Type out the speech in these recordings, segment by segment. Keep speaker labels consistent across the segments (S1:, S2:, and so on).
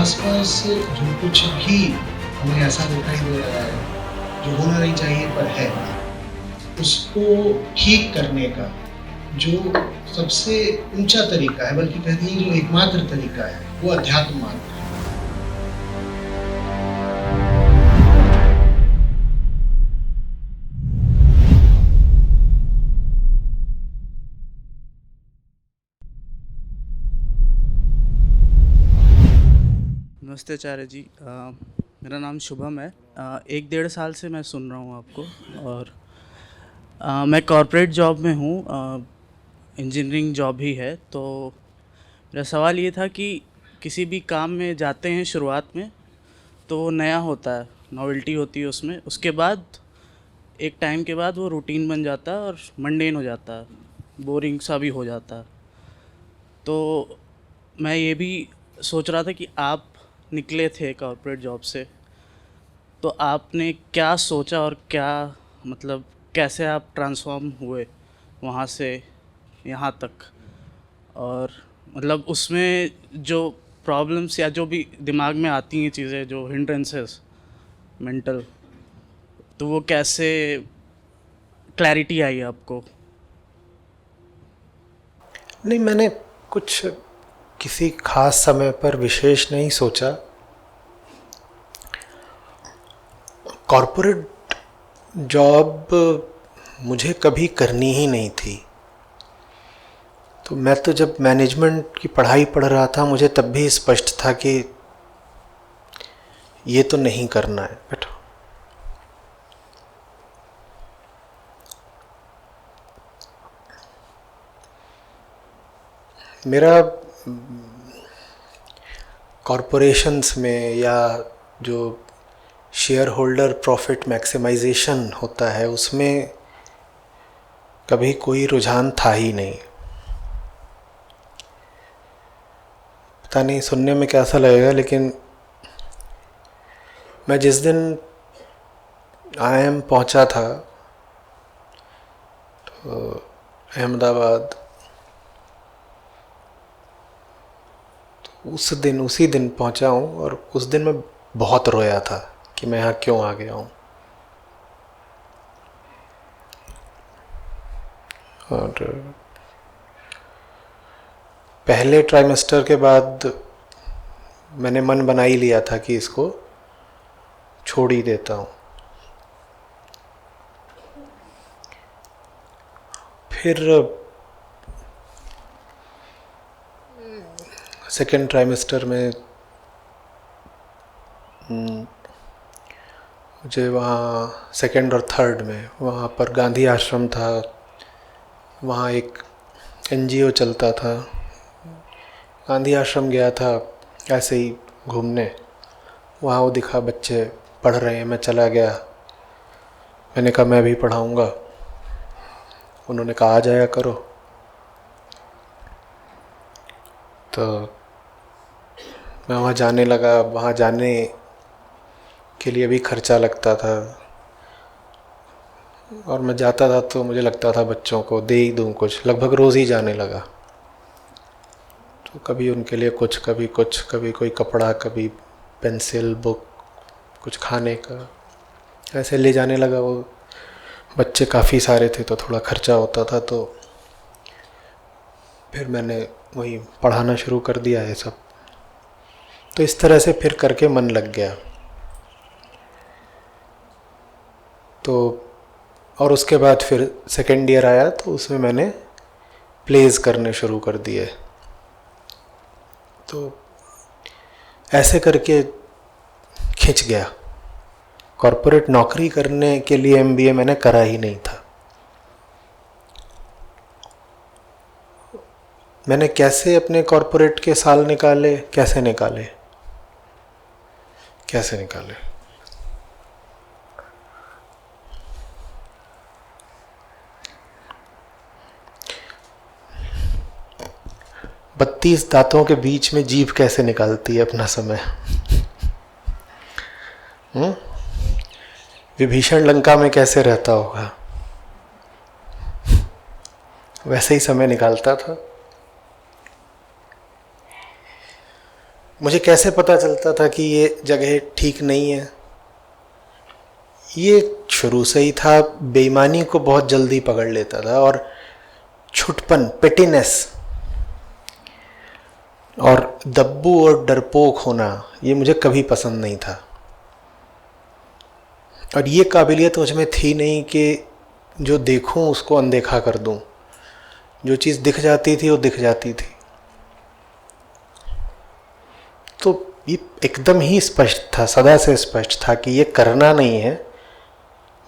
S1: आसपास जो कुछ भी हमें ऐसा दिखाई दे रहा है जो होना नहीं चाहिए पर है, उसको ठीक करने का जो सबसे ऊंचा तरीका है, बल्कि कहिए जो एकमात्र तरीका है, वो अध्यात्म मार्ग है।
S2: नमस्ते आचार्य जी। मेरा नाम शुभम है। 1 डेढ़ साल से मैं सुन रहा हूँ आपको। और मैं कॉर्पोरेट जॉब में हूँ। इंजीनियरिंग जॉब ही है। तो मेरा सवाल ये था कि किसी भी काम में जाते हैं शुरुआत में तो वो नया होता है, नॉवेल्टी होती है उसमें। उसके बाद एक टाइम के बाद वो रूटीन बन जाता है और मंडेन हो जाता है, बोरिंग सा भी हो जाता है। तो मैं ये भी सोच रहा था कि आप निकले थे कॉर्पोरेट जॉब से, तो आपने क्या सोचा और क्या, मतलब कैसे आप ट्रांसफ़ॉर्म हुए वहाँ से यहाँ तक? और मतलब उसमें जो प्रॉब्लम्स या जो भी दिमाग में आती हैं चीज़ें, जो हिंड्रेंसेस मेंटल, तो वो कैसे क्लैरिटी आई आपको?
S3: नहीं, मैंने कुछ किसी खास समय पर विशेष नहीं सोचा। कॉरपोरेट जॉब मुझे कभी करनी ही नहीं थी। तो मैं तो जब मैनेजमेंट की पढ़ाई पढ़ रहा था, मुझे तब भी स्पष्ट था कि ये तो नहीं करना है। बैठो। मेरा कॉरपोरेशंस में या जो शेयर होल्डर प्रॉफिट मैक्सिमाइजेशन होता है, उसमें कभी कोई रुझान था ही नहीं। पता नहीं सुनने में कैसा लगेगा, लेकिन मैं जिस दिन IIM पहुंचा था तो अहमदाबाद, तो उसी दिन पहुंचा हूँ। और उस दिन मैं बहुत रोया था कि मैं यहाँ क्यों आ गया हूँ। और पहले ट्राइमेस्टर के बाद मैंने मन बना ही लिया था कि इसको छोड़ ही देता हूँ। फिर सेकेंड ट्राइमेस्टर में मुझे वहाँ सेकेंड और थर्ड में वहाँ पर गांधी आश्रम था। वहाँ एक NGO चलता था। गांधी आश्रम गया था ऐसे ही घूमने। वहाँ वो दिखा बच्चे पढ़ रहे हैं, मैं चला गया। मैंने कहा मैं भी पढ़ाऊँगा। उन्होंने कहा आ जाया करो। तो मैं वहाँ जाने लगा। वहाँ जाने के लिए भी खर्चा लगता था, और मैं जाता था तो मुझे लगता था बच्चों को दे ही दूँ कुछ। लगभग रोज़ ही जाने लगा। तो कभी उनके लिए कुछ, कभी कुछ, कभी कोई कपड़ा, कभी पेंसिल, बुक, कुछ खाने का, ऐसे ले जाने लगा। वो बच्चे काफ़ी सारे थे तो थोड़ा खर्चा होता था। तो फिर मैंने वही पढ़ाना शुरू कर दिया है सब। तो इस तरह से फिर करके मन लग गया। तो और उसके बाद फिर सेकेंड ईयर आया तो उसमें मैंने प्लेज करने शुरू कर दिए। तो ऐसे करके खिंच गया। कॉरपोरेट नौकरी करने के लिए MBA मैंने करा ही नहीं था। मैंने कैसे अपने कॉरपोरेट के साल निकाले, कैसे निकाले, कैसे निकाले। 32 दांतों के बीच में जीभ कैसे निकालती है अपना समय। विभीषण लंका में कैसे रहता होगा, वैसे ही समय निकालता था। मुझे कैसे पता चलता था कि ये जगह ठीक नहीं है? ये शुरू से ही था, बेईमानी को बहुत जल्दी पकड़ लेता था, और छुटपन, पेटिनेस और दब्बू और डरपोक होना ये मुझे कभी पसंद नहीं था। और ये काबिलियत मुझ में थी नहीं कि जो देखूं उसको अनदेखा कर दूं। जो चीज़ दिख जाती थी वो दिख जाती थी। तो ये एकदम ही स्पष्ट था, सदा से स्पष्ट था कि ये करना नहीं है।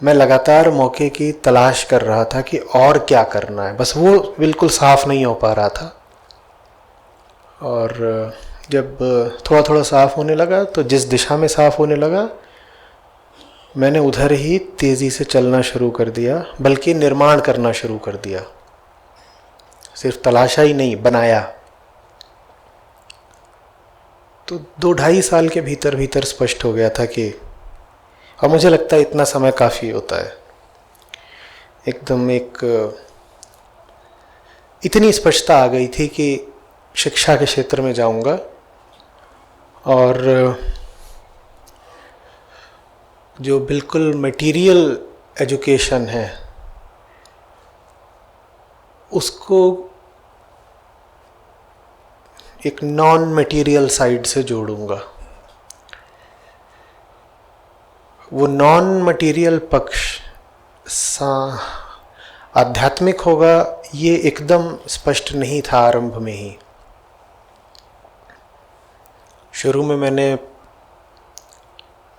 S3: मैं लगातार मौके की तलाश कर रहा था कि और क्या करना है, बस वो बिल्कुल साफ नहीं हो पा रहा था। और जब थोड़ा थोड़ा साफ होने लगा तो जिस दिशा में साफ होने लगा मैंने उधर ही तेज़ी से चलना शुरू कर दिया, बल्कि निर्माण करना शुरू कर दिया। सिर्फ तलाशा ही नहीं, बनाया। तो 2-2.5 साल के भीतर भीतर स्पष्ट हो गया था कि, और मुझे लगता है इतना समय काफ़ी होता है, एकदम एक इतनी स्पष्टता आ गई थी कि शिक्षा के क्षेत्र में जाऊंगा। और जो बिल्कुल मटेरियल एजुकेशन है उसको एक नॉन मटेरियल साइड से जोड़ूंगा। वो नॉन मटेरियल पक्ष आध्यात्मिक होगा, ये एकदम स्पष्ट नहीं था आरंभ में ही। शुरू में मैंने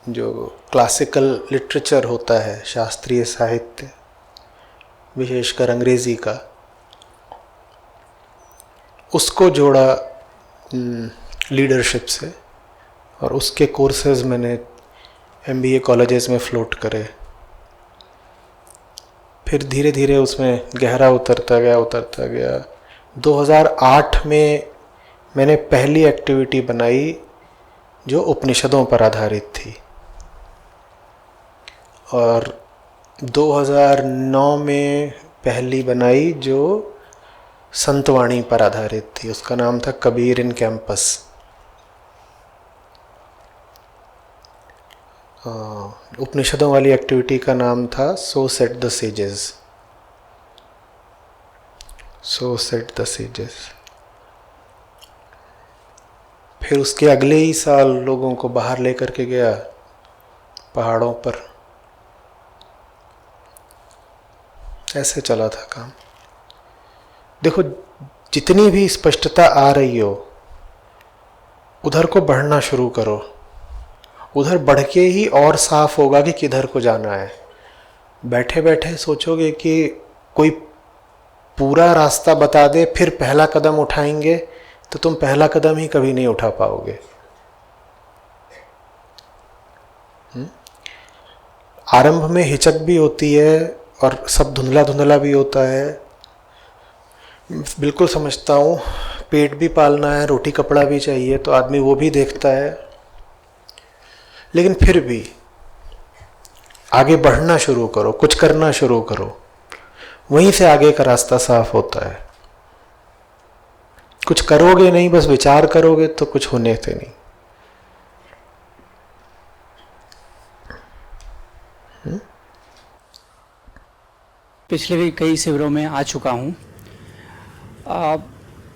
S3: जो क्लासिकल लिटरेचर होता है, शास्त्रीय साहित्य, विशेषकर अंग्रेज़ी का, उसको जोड़ा लीडरशिप से, और उसके कोर्सेज मैंने MBA कॉलेजेस में फ्लोट करे। फिर धीरे धीरे उसमें गहरा उतरता गया। 2008 में मैंने पहली एक्टिविटी बनाई जो उपनिषदों पर आधारित थी, और 2009 में पहली बनाई जो संतवाणी पर आधारित थी। उसका नाम था कबीर इन कैंपस। उपनिषदों वाली एक्टिविटी का नाम था सो set the sages. So set the sages. फिर उसके अगले ही साल लोगों को बाहर लेकर के गया पहाड़ों पर। ऐसे चला था काम। देखो, जितनी भी स्पष्टता आ रही हो उधर को बढ़ना शुरू करो। उधर बढ़ के ही और साफ होगा कि किधर को जाना है। बैठे बैठे सोचोगे कि कोई पूरा रास्ता बता दे फिर पहला कदम उठाएंगे, तो तुम पहला कदम ही कभी नहीं उठा पाओगे। आरंभ में हिचक भी होती है और सब धुंधला धुंधला भी होता है। बिल्कुल समझता हूँ, पेट भी पालना है, रोटी कपड़ा भी चाहिए, तो आदमी वो भी देखता है। लेकिन फिर भी आगे बढ़ना शुरू करो, कुछ करना शुरू करो, वहीं से आगे का रास्ता साफ होता है। कुछ करोगे नहीं, बस विचार करोगे तो कुछ होने से नहीं।
S4: पिछले भी कई शिविरों में आ चुका हूँ।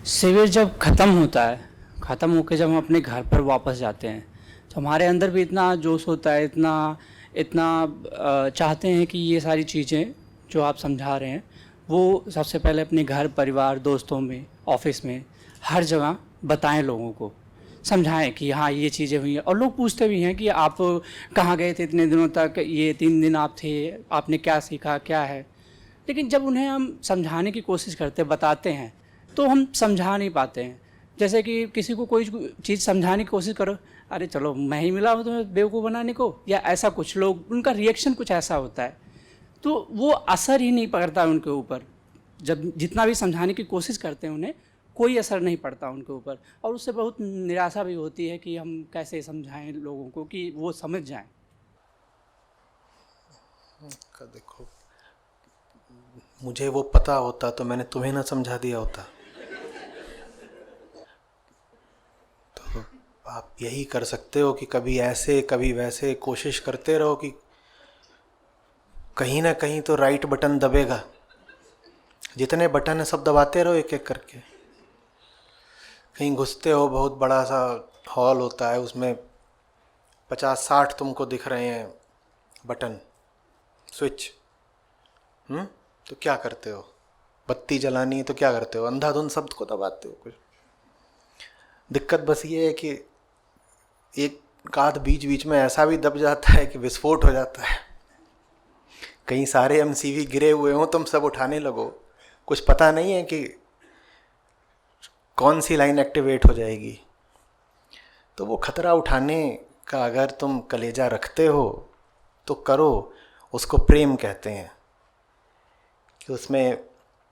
S4: शिविर जब ख़त्म होता है, ख़त्म होकर जब हम अपने घर पर वापस जाते हैं, तो हमारे अंदर भी इतना जोश होता है, इतना चाहते हैं कि ये सारी चीज़ें जो आप समझा रहे हैं वो सबसे पहले अपने घर, परिवार, दोस्तों में, ऑफिस में, हर जगह बताएं, लोगों को समझाएं कि हाँ ये चीज़ें हुई हैं। और लोग पूछते भी हैं कि आप कहाँ गए थे इतने दिनों तक, ये 3 दिन आप थे, आपने क्या सीखा, क्या है। लेकिन जब उन्हें हम समझाने की कोशिश करते, बताते हैं, तो हम समझा नहीं पाते हैं। जैसे कि किसी को कोई चीज़ समझाने की कोशिश करो, अरे चलो मैं ही मिला हूँ तुम्हें बेवकूफ़ बनाने को, या ऐसा कुछ, लोग उनका रिएक्शन कुछ ऐसा होता है, तो वो असर ही नहीं पड़ता उनके ऊपर। जब जितना भी समझाने की कोशिश करते हैं उन्हें, कोई असर नहीं पड़ता उनके ऊपर, और उससे बहुत निराशा भी होती है कि हम कैसे समझाएं लोगों को कि वो समझ जाएं।
S3: देखो, मुझे वो पता होता तो मैंने तुम्हें ना समझा दिया होता। तो आप यही कर सकते हो कि कभी ऐसे कभी वैसे कोशिश करते रहो कि कहीं ना कहीं तो राइट बटन दबेगा। जितने बटन है सब दबाते रहो एक एक करके। कहीं घुसते हो, बहुत बड़ा सा हॉल होता है, उसमें 50-60 तुमको दिख रहे हैं बटन, स्विच। तो क्या करते हो? बत्ती जलानी है तो क्या करते हो? अंधाधुंध सबको दबाते हो। कुछ दिक्कत बस ये है कि एक आध बीच बीच में ऐसा भी दब जाता है कि विस्फोट हो जाता है। कहीं सारे एमसीवी गिरे हुए हों, तुम सब उठाने लगो, कुछ पता नहीं है कि कौन सी लाइन एक्टिवेट हो जाएगी। तो वो खतरा उठाने का अगर तुम कलेजा रखते हो तो करो। उसको प्रेम कहते हैं कि उसमें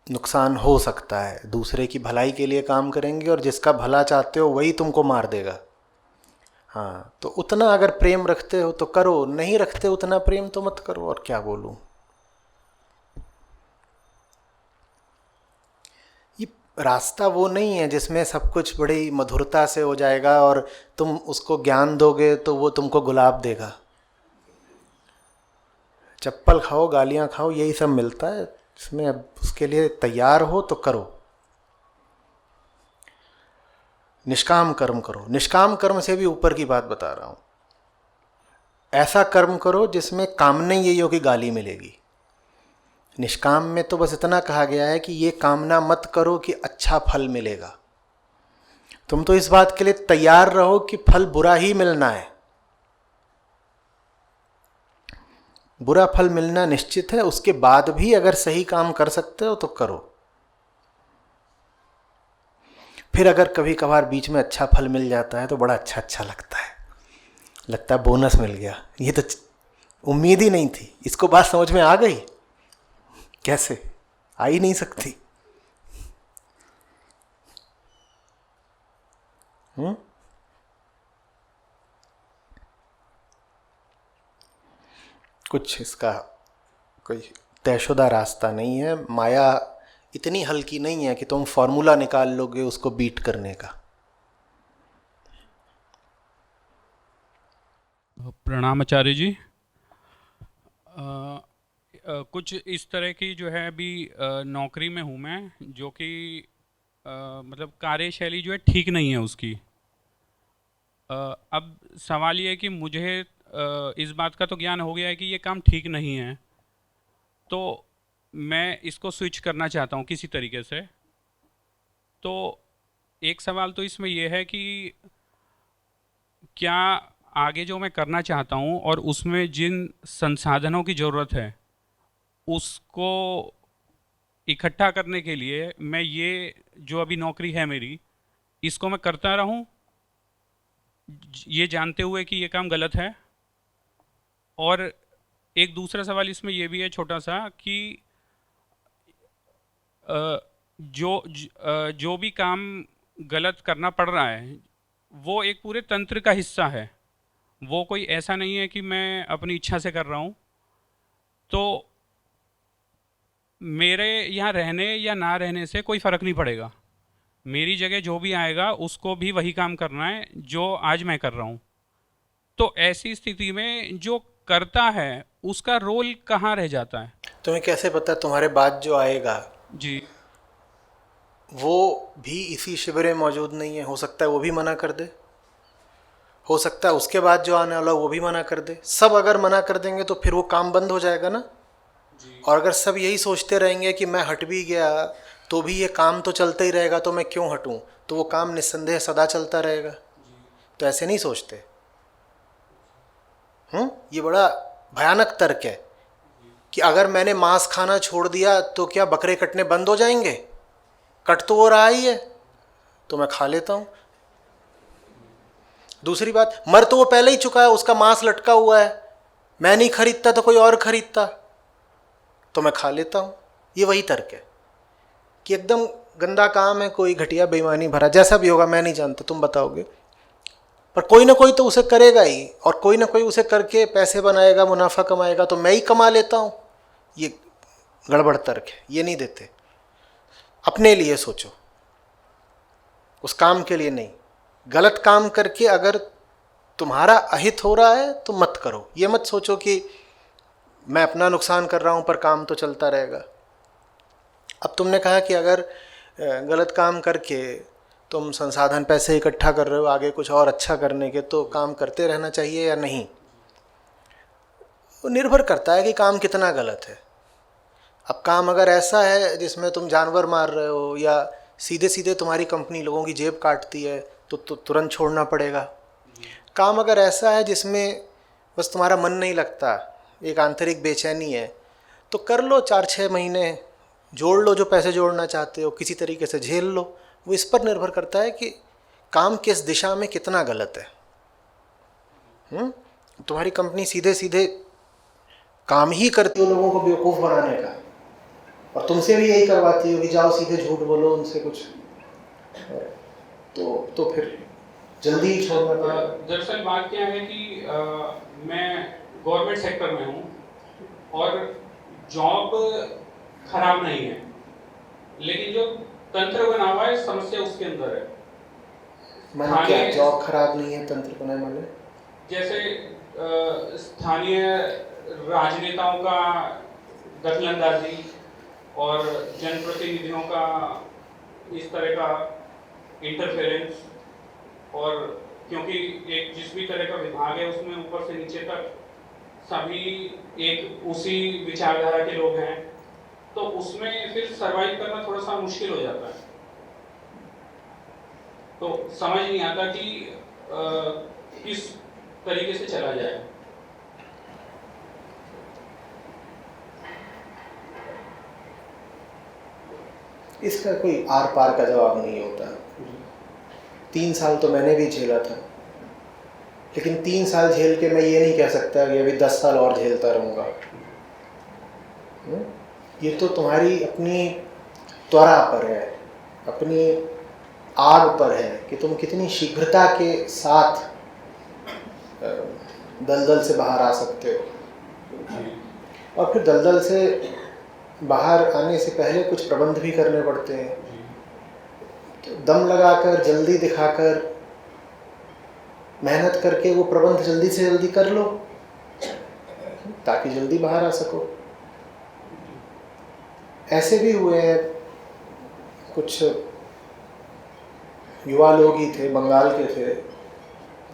S3: नुकसान हो सकता है, दूसरे की भलाई के लिए काम करेंगे और जिसका भला चाहते हो वही तुमको मार देगा। हाँ, तो उतना अगर प्रेम रखते हो तो करो, नहीं रखते उतना प्रेम तो मत करो। और क्या बोलूं, ये रास्ता वो नहीं है जिसमें सब कुछ बड़ी मधुरता से हो जाएगा और तुम उसको ज्ञान दोगे तो वो तुमको गुलाब देगा। चप्पल खाओ, गालियां खाओ, यही सब मिलता है इसमें। अब उसके लिए तैयार हो तो करो। निष्काम कर्म करो। निष्काम कर्म से भी ऊपर की बात बता रहा हूं। ऐसा कर्म करो जिसमें कामना यही हो कि गाली मिलेगी। निष्काम में तो बस इतना कहा गया है कि ये कामना मत करो कि अच्छा फल मिलेगा। तुम तो इस बात के लिए तैयार रहो कि फल बुरा ही मिलना है। बुरा फल मिलना निश्चित है, उसके बाद भी अगर सही काम कर सकते हो तो करो। फिर अगर कभी कभार बीच में अच्छा फल मिल जाता है तो बड़ा अच्छा लगता है, लगता है बोनस मिल गया। ये तो उम्मीद ही नहीं थी। इसको बात समझ में आ गई? कैसे आ ही नहीं सकती। कुछ इसका कोई तयशुदा रास्ता नहीं है। माया इतनी हल्की नहीं है कि तुम फॉर्मूला निकाल लोगे उसको बीट करने का।
S5: प्रणाम आचार्य जी। कुछ इस तरह की जो है अभी नौकरी में हूँ मैं, जो कि मतलब कार्यशैली जो है ठीक नहीं है उसकी। अब सवाल ये है कि मुझे इस बात का तो ज्ञान हो गया है कि ये काम ठीक नहीं है, तो मैं इसको स्विच करना चाहता हूँ किसी तरीके से। तो एक सवाल तो इसमें यह है कि क्या आगे जो मैं करना चाहता हूँ और उसमें जिन संसाधनों की ज़रूरत है उसको इकट्ठा करने के लिए मैं ये जो अभी नौकरी है मेरी, इसको मैं करता रहूँ ये जानते हुए कि ये काम गलत है। और एक दूसरा सवाल इसमें यह भी है छोटा सा कि जो भी काम गलत करना पड़ रहा है वो एक पूरे तंत्र का हिस्सा है। वो कोई ऐसा नहीं है कि मैं अपनी इच्छा से कर रहा हूँ। तो मेरे यहाँ रहने या ना रहने से कोई फ़र्क नहीं पड़ेगा। मेरी जगह जो भी आएगा उसको भी वही काम करना है जो आज मैं कर रहा हूँ। तो ऐसी स्थिति में जो करता है उसका रोल कहाँ रह जाता है?
S3: तुम्हें कैसे पता तुम्हारे बाद जो आएगा
S5: जी,
S3: वो भी इसी शिविर में मौजूद नहीं है? हो सकता है वो भी मना कर दे, हो सकता है उसके बाद जो आने वाला वो भी मना कर दे। सब अगर मना कर देंगे तो फिर वो काम बंद हो जाएगा ना। और अगर सब यही सोचते रहेंगे कि मैं हट भी गया तो भी ये काम तो चलता ही रहेगा तो मैं क्यों हटूं, तो वो काम निस्संदेह सदा चलता रहेगा। तो ऐसे नहीं सोचते। ये बड़ा भयानक तर्क है कि अगर मैंने मांस खाना छोड़ दिया तो क्या बकरे कटने बंद हो जाएंगे? कट तो वो रहा ही है, तो मैं खा लेता हूँ। दूसरी बात, मर तो वो पहले ही चुका है, उसका मांस लटका हुआ है। मैं नहीं खरीदता तो कोई और खरीदता, तो मैं खा लेता हूँ। ये वही तर्क है कि एकदम गंदा काम है, कोई घटिया बेईमानी भरा, जैसा भी होगा मैं नहीं जानता, तुम बताओगे। पर कोई ना कोई तो उसे करेगा ही, और कोई ना कोई उसे करके पैसे बनाएगा, मुनाफा कमाएगा, तो मैं ही कमा लेता हूँ। ये गड़बड़ तर्क है, ये नहीं देते। अपने लिए सोचो, उस काम के लिए नहीं। गलत काम करके अगर तुम्हारा अहित हो रहा है तो मत करो। ये मत सोचो कि मैं अपना नुकसान कर रहा हूँ पर काम तो चलता रहेगा। अब तुमने कहा कि अगर गलत काम करके तुम संसाधन पैसे इकट्ठा कर रहे हो आगे कुछ और अच्छा करने के, तो काम करते रहना चाहिए या नहीं। वो निर्भर करता है कि काम कितना गलत है। अब काम अगर ऐसा है जिसमें तुम जानवर मार रहे हो या सीधे सीधे तुम्हारी कंपनी लोगों की जेब काटती है तो तुरंत छोड़ना पड़ेगा। काम अगर ऐसा है जिसमें बस तुम्हारा मन नहीं लगता, एक आंतरिक बेचैनी है, तो कर लो 4-6 महीने, जोड़ लो जो पैसे जोड़ना चाहते हो, किसी तरीके से झेल लो। वो इस पर निर्भर करता है कि काम किस दिशा में कितना गलत है। तुम्हारी कंपनी सीधे सीधे काम ही करती हो लोगों को बेवकूफ़ बनाने का, और तुमसे भी यही करवाती हो कि जाओ सीधे झूठ बोलो उनसे कुछ, तो फिर जल्दी ही छोड़ना पड़ेगा।
S5: दरअसल बात क्या है कि मैं गवर्नमेंट सेक्टर में हूँ और जॉब खराब नहीं है, लेकिन जो तंत्र बना हुआ है समस्या उसके अंदर है।
S3: माने क्या जॉब खराब नहीं है, तंत्र बना माने?
S5: जैसे स्थानीय राजनेताओं का दखलंदाजी और जनप्रतिनिधियों का इस तरह का इंटरफेरेंस, और क्योंकि एक जिस भी तरह का विभाग है उसमें ऊपर से नीचे तक सभी एक उसी विचारधारा के लोग हैं, तो उसमें फिर सरवाइव करना थोड़ा सा मुश्किल हो जाता है। तो समझ नहीं आता कि किस तरीके से चला जाए।
S3: इसका कोई आर पार का जवाब नहीं होता। 3 साल तो मैंने भी झेला था, लेकिन 3 साल झेल के मैं ये नहीं कह सकता कि अभी 10 साल और झेलता रहूँगा। ये तो तुम्हारी अपनी त्वरा पर है, अपनी आग पर है कि तुम कितनी शीघ्रता के साथ दलदल से बाहर आ सकते हो। और फिर दलदल से बाहर आने से पहले कुछ प्रबंध भी करने पड़ते हैं। तो दम लगाकर, जल्दी दिखाकर, मेहनत करके वो प्रबंध जल्दी से जल्दी कर लो ताकि जल्दी बाहर आ सको। ऐसे भी हुए हैं, कुछ युवा लोग ही थे, बंगाल के थे,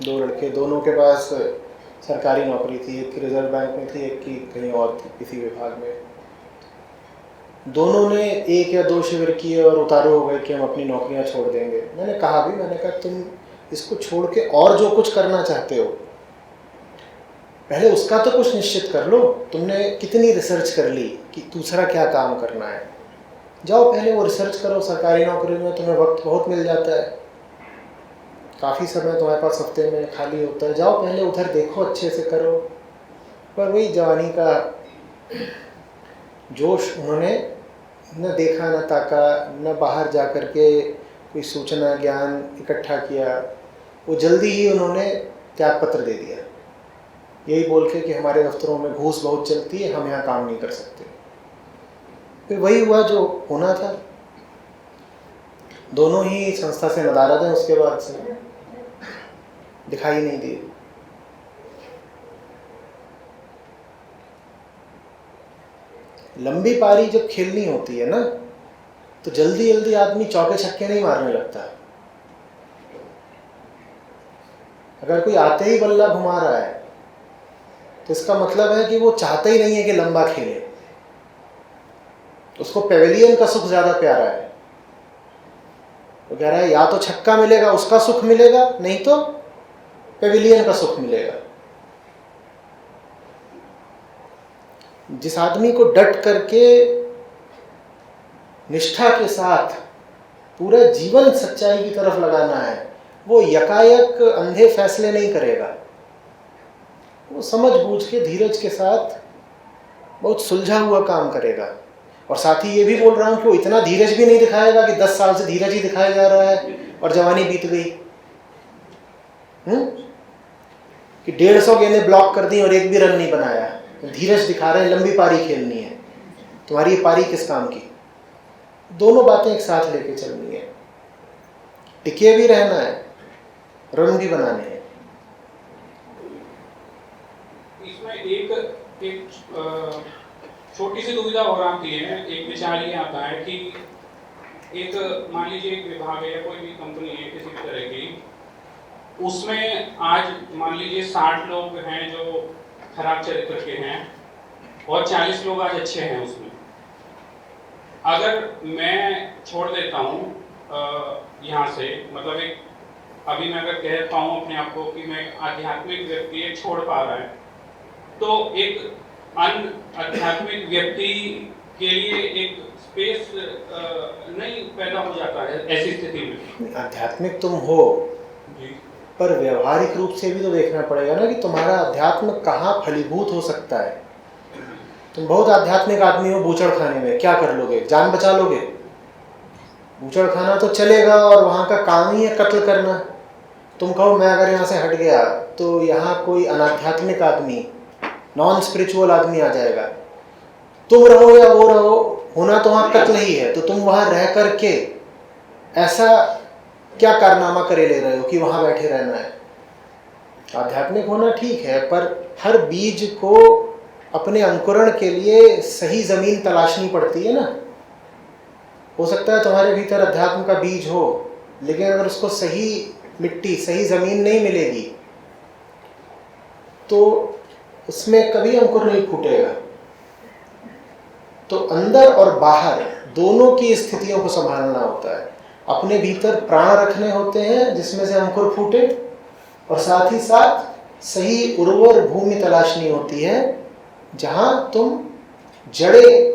S3: 2 लड़के, दोनों के पास सरकारी नौकरी थी, एक की रिजर्व बैंक में थी, एक की कहीं और थी किसी विभाग में। दोनों ने 1 या 2 शिविर किए और उतारू हो गए कि हम अपनी नौकरियां छोड़ देंगे। मैंने कहा तुम इसको छोड़ के और जो कुछ करना चाहते हो पहले उसका तो कुछ निश्चित कर लो। तुमने कितनी रिसर्च कर ली कि दूसरा क्या काम करना है, जाओ पहले वो रिसर्च करो। सरकारी नौकरी में तुम्हें वक्त बहुत मिल जाता है, काफ़ी समय तुम्हारे पास हफ्ते में खाली होता है, जाओ पहले उधर देखो, अच्छे से करो। पर वही जवानी का जोश, उन्होंने न देखा न ताका, न बाहर जा कर के कोई सूचना ज्ञान इकट्ठा किया, वो जल्दी ही उन्होंने त्याग पत्र दे दिया, यही बोल के कि हमारे दफ्तरों में घूस बहुत चलती है, हम यहाँ काम नहीं कर सकते। फिर वही हुआ जो होना था। दोनों ही संस्था से नदारद हैं, उसके बाद से दिखाई नहीं दिए। लंबी पारी जब खेलनी होती है ना, तो जल्दी जल्दी आदमी चौके छक्के नहीं मारने लगता। अगर कोई आते ही बल्ला घुमा रहा है तो इसका मतलब है कि वो चाहता ही नहीं है कि लंबा खेले, उसको पेविलियन का सुख ज्यादा प्यारा है। वो कह रहा है या तो छक्का मिलेगा उसका सुख मिलेगा, नहीं तो पेविलियन का सुख मिलेगा। जिस आदमी को डट करके निष्ठा के साथ पूरा जीवन सच्चाई की तरफ लगाना है, वो यकायक अंधे फैसले नहीं करेगा। वो समझ बूझ के धीरज के साथ बहुत सुलझा हुआ काम करेगा। और साथ ही ये भी बोल रहा हूँ कि वो इतना धीरज भी नहीं दिखाएगा कि 10 साल से धीरज ही दिखाया जा रहा है और जवानी बीत गई। कि 150 गेंदें ब्लॉक कर दी और एक भी रन नहीं बनाया। धीरज दिखा रहे हैं, लंबी पारी खेलनी है। तुम्हारी ये पारी किस काम की? दोनों बातें एक साथ लेके चलनी है। टिके भी रहना है रन भी बनाने हैं।
S5: इसमें एक छोटी सी दुविधा और आती है। एक विचार ये आता है कि एक मान लीजिए एक विभाग है या कोई भी कंपनी है किसी भी तरह की, उसमें आज मान लीजिए 60 लोग हैं जो खराब चरित्र के हैं और 40 लोग आज अच्छे हैं उसमें। अगर मैं छोड़ देता हूँ यहाँ से, मतलब एक अभी मैं अगर कह पाऊँ अपने आप को कि मैं आध्यात्मिक व्यक्ति एक छोड़ पा रहा है, तो एक अन्य आध्यात्मिक व्यक्ति के लिए एक स्पेस नहीं पैदा हो जाता है ऐसी स्थिति में।
S3: आध्यात्मिक तुम हो,
S5: जी।
S3: पर व्यवहारिक रूप से भी तो देखना पड़ेगा ना कि तुम्हारा अध्यात्म कहाँ फलीभूत हो सकता है। तुम बहुत आध्यात्मिक आदमी हो, बूचड़ खाने में क्या कर लोगे? जान बचा लोगे? बूचड़ खाना तो चलेगा और वहाँ का काम ही है कत्ल करना। तुम कहो मैं अगर यहाँ से हट गया तो यहाँ कोई अनाध्यात्मिक आदमी, नॉन स्पिरिचुअल आदमी आ जाएगा। तुम रहो या वो रहो, होना तो वहाँ कत्ल ही है। तो तुम वहाँ रह करके ऐसा क्या कारनामा करे ले रहे हो कि वहाँ बैठे रहना है? आध्यात्मिक होना ठीक है, पर हर बीज को अपने अंकुरण के लिए सही ज़मीन तलाशनी पड़ती है ना। हो सकता है तुम्हारे भीतर अध्यात्म का बीज हो, लेकिन अगर उसको सही मिट्टी, सही ज़मीन नहीं मिलेगी तो उसमें कभी अंकुर नहीं फूटेगा। तो अंदर और बाहर दोनों की स्थितियों को संभालना होता है। अपने भीतर प्राण रखने होते हैं जिसमें से अंकुर फूटे, और साथ ही साथ सही उर्वर भूमि तलाशनी होती है जहां तुम जड़ें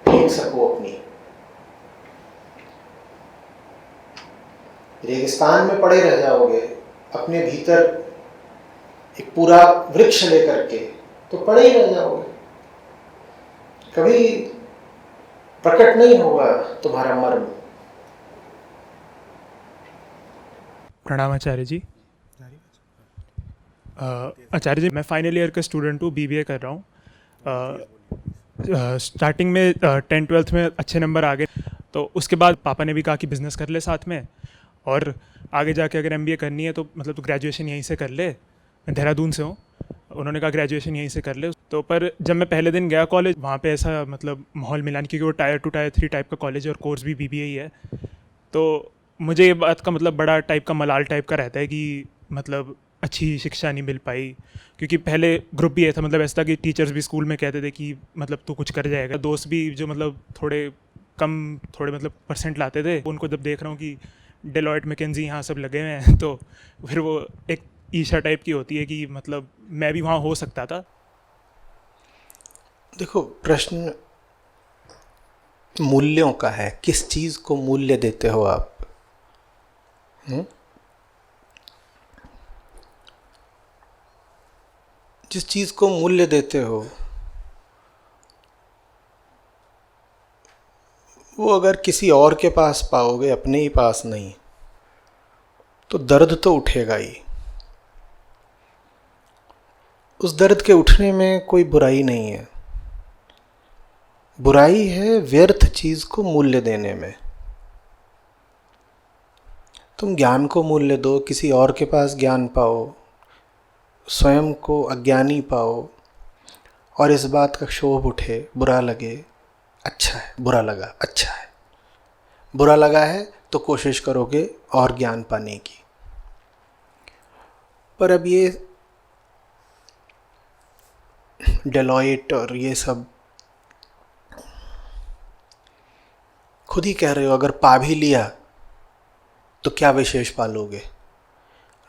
S3: फेंक सको अपनी। रेगिस्तान में पड़े रह जाओगे अपने भीतर एक पूरा वृक्ष लेकर के, तो पड़े ही रह जाओगे, कभी प्रकट नहीं होगा तुम्हारा मर्म।
S6: प्रणाम आचार्य जी। आचार्य जी, मैं फाइनल ईयर का स्टूडेंट हूँ, बीबीए कर रहा हूँ। स्टार्टिंग में 10th-12th में अच्छे नंबर आ गए, तो उसके बाद पापा ने भी कहा कि बिज़नेस कर ले साथ में, और आगे जाके अगर MBA करनी है तो मतलब तो ग्रेजुएशन यहीं से कर ले। मैं देहरादून से हूँ, उन्होंने कहा ग्रेजुएशन यहीं से कर ले। तो पर जब मैं पहले दिन गया कॉलेज, वहाँ पे ऐसा मतलब माहौल मिला नहीं, क्योंकि वो Tier 2 Tier 3 टाइप का कॉलेज है और कोर्स भी BBA ही है। तो मुझे ये बात का मतलब बड़ा टाइप का मलाल टाइप का रहता है कि मतलब अच्छी शिक्षा नहीं मिल पाई, क्योंकि पहले ग्रुप भी ऐसा मतलब ऐसा था कि टीचर्स भी स्कूल में कहते थे कि मतलब तू कुछ कर जाएगा। दोस्त भी जो मतलब थोड़े मतलब परसेंट लाते थे, उनको जब देख रहा हूँ कि डेलॉयट, मैकेंजी यहाँ सब लगे हुए हैं, तो फिर वो एक ईर्ष्या टाइप की होती है कि मतलब मैं भी वहाँ हो सकता था।
S3: देखो, प्रश्न मूल्यों का है। किस चीज़ को मूल्य देते हो आप? जिस चीज़ को मूल्य देते हो वो अगर किसी और के पास पाओगे, अपने ही पास नहीं, तो दर्द तो उठेगा ही। उस दर्द के उठने में कोई बुराई नहीं है। बुराई है व्यर्थ चीज़ को मूल्य देने में। तुम ज्ञान को मूल्य दो, किसी और के पास ज्ञान पाओ, स्वयं को अज्ञानी पाओ, और इस बात का क्षोभ उठे, बुरा लगे, अच्छा है, बुरा लगा, अच्छा है, बुरा लगा है तो कोशिश करोगे और ज्ञान पाने की। पर अब ये डेलॉयट और ये सब खुद ही कह रहे हो, अगर पा भी लिया तो क्या विशेष पालोगे?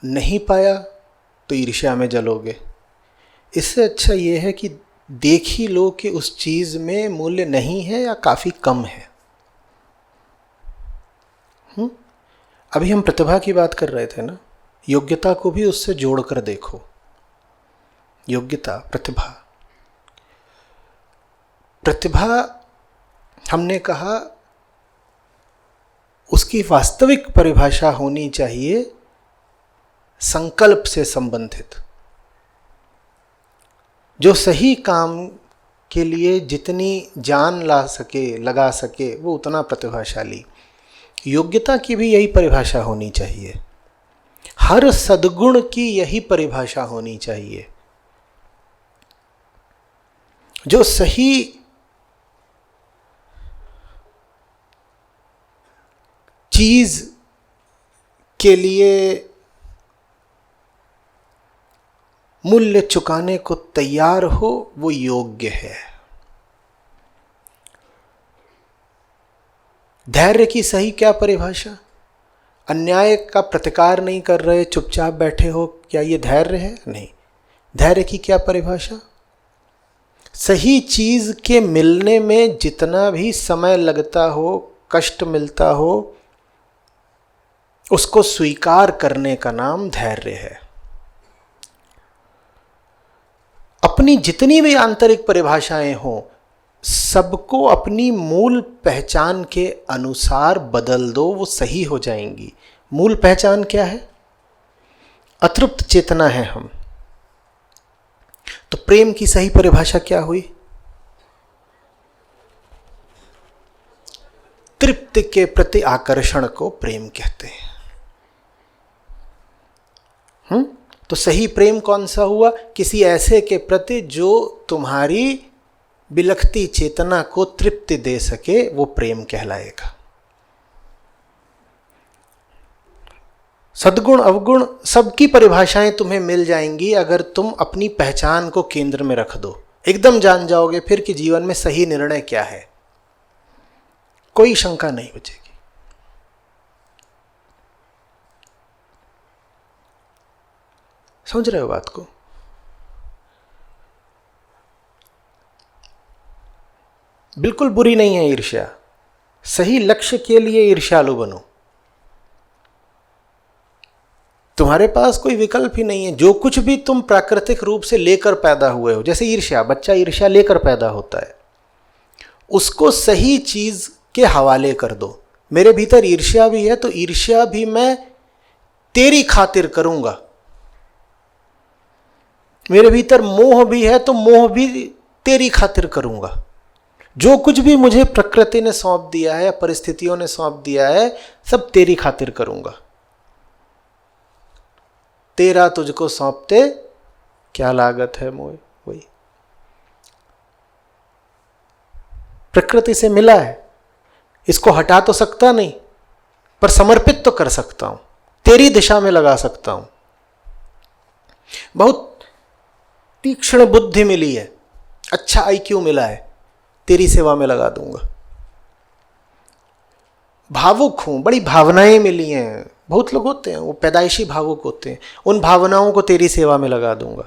S3: नहीं पाया तो ईर्ष्या में जलोगे। इससे अच्छा ये है कि देख ही लो कि उस चीज़ में मूल्य नहीं है या काफ़ी कम है। अभी हम प्रतिभा की बात कर रहे थे ना, योग्यता को भी उससे जोड़कर देखो। योग्यता, प्रतिभा। प्रतिभा हमने कहा उसकी वास्तविक परिभाषा होनी चाहिए संकल्प से संबंधित। जो सही काम के लिए जितनी जान ला सके, लगा सके, वो उतना प्रतिभाशाली। योग्यता की भी यही परिभाषा होनी चाहिए। हर सद्गुण की यही परिभाषा होनी चाहिए। जो सही चीज के लिए मूल्य चुकाने को तैयार हो, वो योग्य है। धैर्य की सही क्या परिभाषा? अन्याय का प्रतिकार नहीं कर रहे, चुपचाप बैठे हो, क्या ये धैर्य है? नहीं। धैर्य की क्या परिभाषा? सही चीज के मिलने में जितना भी समय लगता हो, कष्ट मिलता हो, उसको स्वीकार करने का नाम धैर्य है। अपनी जितनी भी आंतरिक परिभाषाएं हों, सबको अपनी मूल पहचान के अनुसार बदल दो, वो सही हो जाएंगी। मूल पहचान क्या है? अतृप्त चेतना है हम। तो प्रेम की सही परिभाषा क्या हुई? तृप्ति के प्रति आकर्षण को प्रेम कहते हैं। तो सही प्रेम कौन सा हुआ? किसी ऐसे के प्रति जो तुम्हारी बिलखती चेतना को तृप्ति दे सके, वो प्रेम कहलाएगा। सद्गुण अवगुण सबकी परिभाषाएं तुम्हें मिल जाएंगी अगर तुम अपनी पहचान को केंद्र में रख दो। एकदम जान जाओगे फिर कि जीवन में सही निर्णय क्या है, कोई शंका नहीं बचेगी। समझ रहे हो बात को? बिल्कुल बुरी नहीं है ईर्ष्या। सही लक्ष्य के लिए ईर्ष्यालु बनो। तुम्हारे पास कोई विकल्प ही नहीं है। जो कुछ भी तुम प्राकृतिक रूप से लेकर पैदा हुए हो, जैसे ईर्ष्या, बच्चा ईर्ष्या लेकर पैदा होता है, उसको सही चीज के हवाले कर दो। मेरे भीतर ईर्ष्या भी है तो ईर्ष्या भी मैं तेरी खातिर करूंगा। मेरे भीतर मोह भी है तो मोह भी तेरी खातिर करूंगा। जो कुछ भी मुझे प्रकृति ने सौंप दिया है, परिस्थितियों ने सौंप दिया है, सब तेरी खातिर करूंगा। तेरा तुझको सौंपते क्या लागत है मोए। वही प्रकृति से मिला है, इसको हटा तो सकता नहीं, पर समर्पित तो कर सकता हूं, तेरी दिशा में लगा सकता हूं। बहुत तीक्ष्ण बुद्धि मिली है, अच्छा आईक्यू मिला है, तेरी सेवा में लगा दूंगा। भावुक हूं, बड़ी भावनाएं मिली हैं, बहुत लोग होते हैं वो पैदाइशी भावुक होते हैं, उन भावनाओं को तेरी सेवा में लगा दूंगा।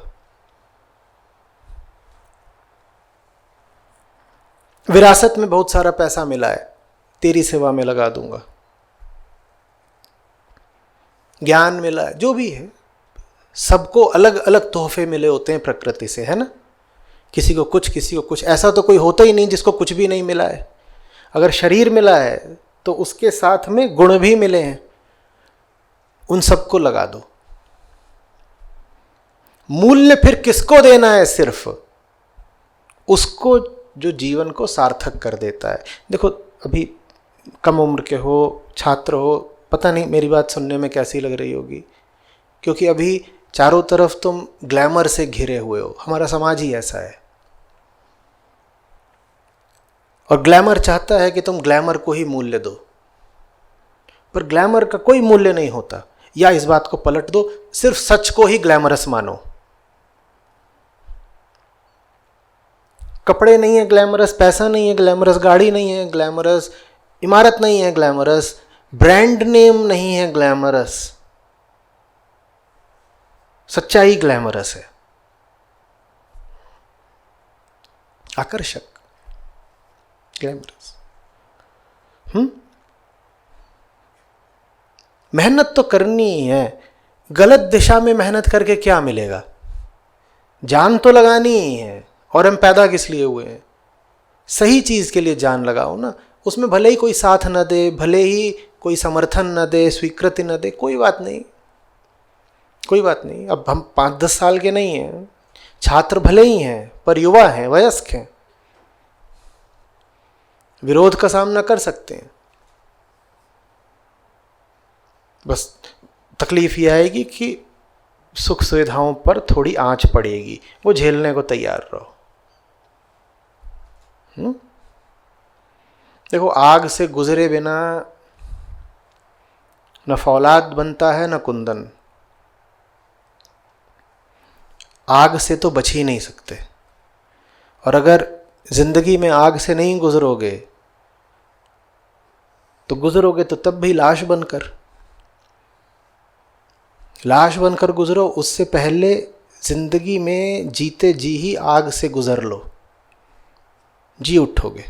S3: विरासत में बहुत सारा पैसा मिला है, तेरी सेवा में लगा दूंगा। ज्ञान मिला है, जो भी है, सबको अलग अलग तोहफे मिले होते हैं प्रकृति से, है ना। किसी को कुछ, किसी को कुछ। ऐसा तो कोई होता ही नहीं जिसको कुछ भी नहीं मिला है। अगर शरीर मिला है तो उसके साथ में गुण भी मिले हैं, उन सबको लगा दो। मूल्य फिर किसको देना है? सिर्फ उसको जो जीवन को सार्थक कर देता है। देखो, अभी कम उम्र के हो, छात्र हो, पता नहीं मेरी बात सुनने में कैसी लग रही होगी, क्योंकि अभी चारों तरफ तुम ग्लैमर से घिरे हुए हो। हमारा समाज ही ऐसा है, और ग्लैमर चाहता है कि तुम ग्लैमर को ही मूल्य दो, पर ग्लैमर का कोई मूल्य नहीं होता। या इस बात को पलट दो, सिर्फ सच को ही ग्लैमरस मानो। कपड़े नहीं है ग्लैमरस, पैसा नहीं है ग्लैमरस, गाड़ी नहीं है ग्लैमरस, इमारत नहीं है ग्लैमरस, ब्रांड नेम नहीं है ग्लैमरस, सच्चाई ग्लैमरस है, आकर्षक, ग्लैमरस। मेहनत तो करनी ही है। गलत दिशा में मेहनत करके क्या मिलेगा? जान तो लगानी ही है, और हम पैदा किस लिए हुए हैं? सही चीज के लिए जान लगाओ ना। उसमें भले ही कोई साथ न दे, भले ही कोई समर्थन न दे, स्वीकृति न दे, कोई बात नहीं, कोई बात नहीं। अब हम 5-10 साल के नहीं हैं, छात्र भले ही हैं, पर युवा हैं, वयस्क हैं, विरोध का सामना कर सकते हैं। बस तकलीफ़ ये आएगी कि सुख सुविधाओं पर थोड़ी आंच पड़ेगी, वो झेलने को तैयार रहो। देखो, आग से गुजरे बिना न फौलाद बनता है न कुंदन। आग से तो बच ही नहीं सकते, और अगर जिंदगी में आग से नहीं गुजरोगे तो गुजरोगे तो तब भी लाश बनकर गुजरो। उससे पहले जिंदगी में जीते जी ही आग से गुजर लो, जी उठोगे।